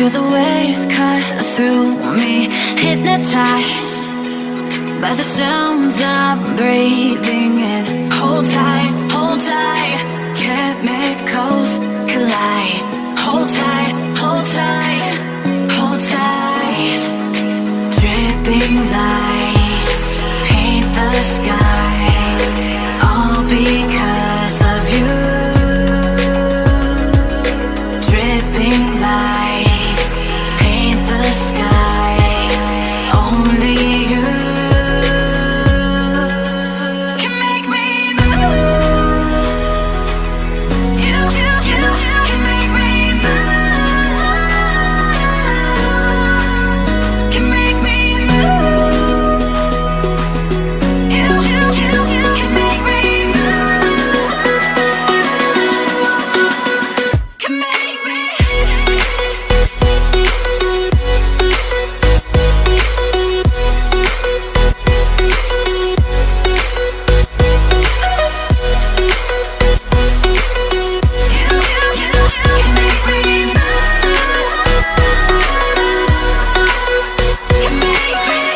Feel the waves cut through me, hypnotized by the sounds I'm breathing in. Hold tight, chemicals collide. Hold tight, hold tight, hold tight. Dripping lights paint the skies, all because of you. Dripping lights paint the skies, only you can make me move. You can make me move. Can make me move. You can make me move. Can make me.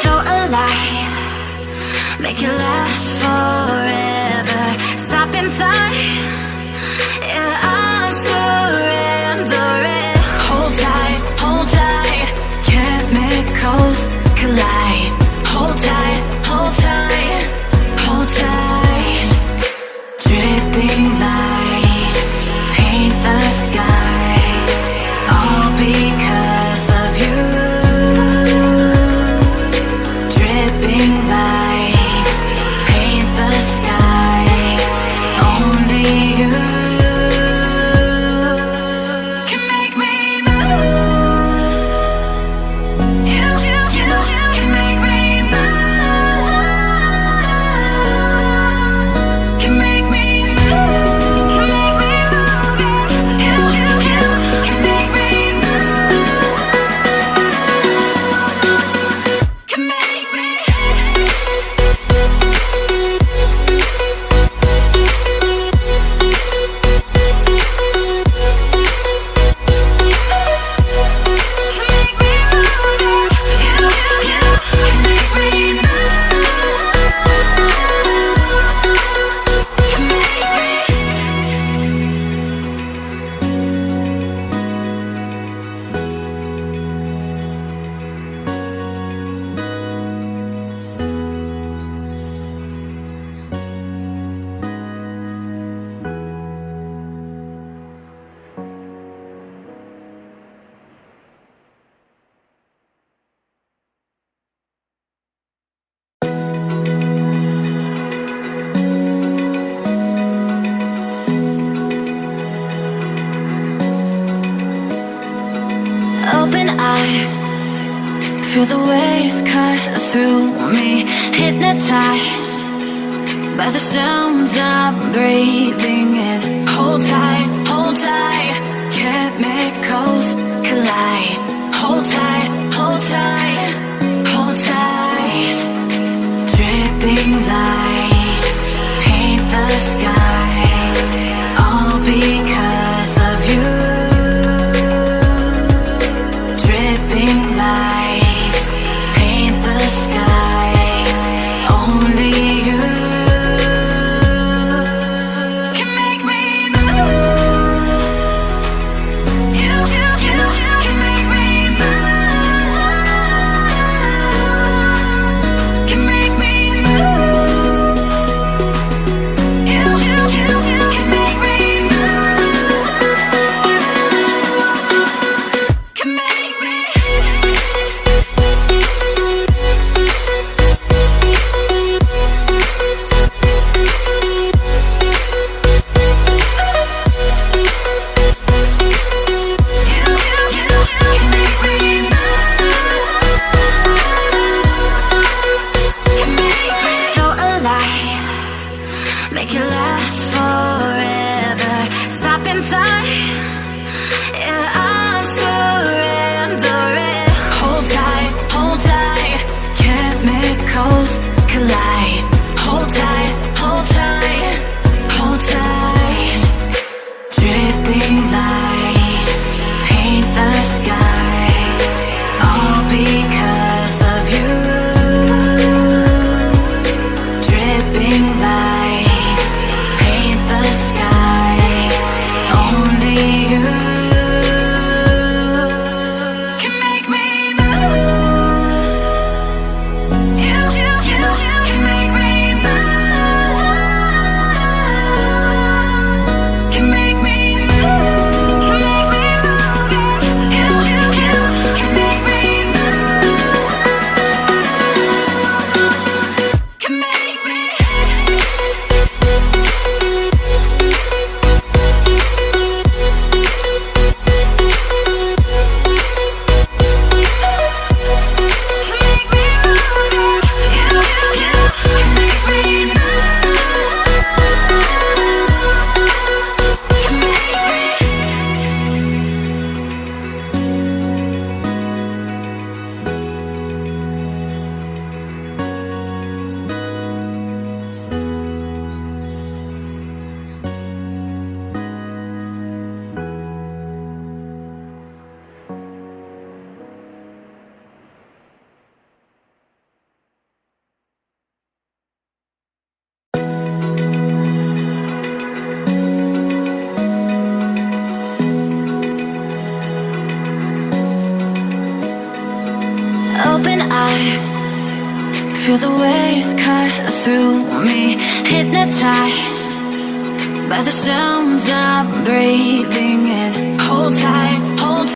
So alive, make it last forever. Stop in time, yeah, I'm surrendering. Hold tight, chemicals collide. Hold tight, hold tight, hold tight. Dripping lights paint the skies, all because of you. Dripping lights paint the skies, only you can make me move. You can make me move. Can make me move. Can make me move. You can make me move. Can make me. Open eye, feel the waves cut through me, hypnotized by the sounds I'm breathing in. Hold tight, chemicals collide. Hold tight, hold tight. Dripping lights paint the skies, all because of you. Dripping lights paint the skies, only you can make me move. You can make me hillside. Feel the waves cut through me, hypnotized by the sounds I'm breathing in. Hold tight.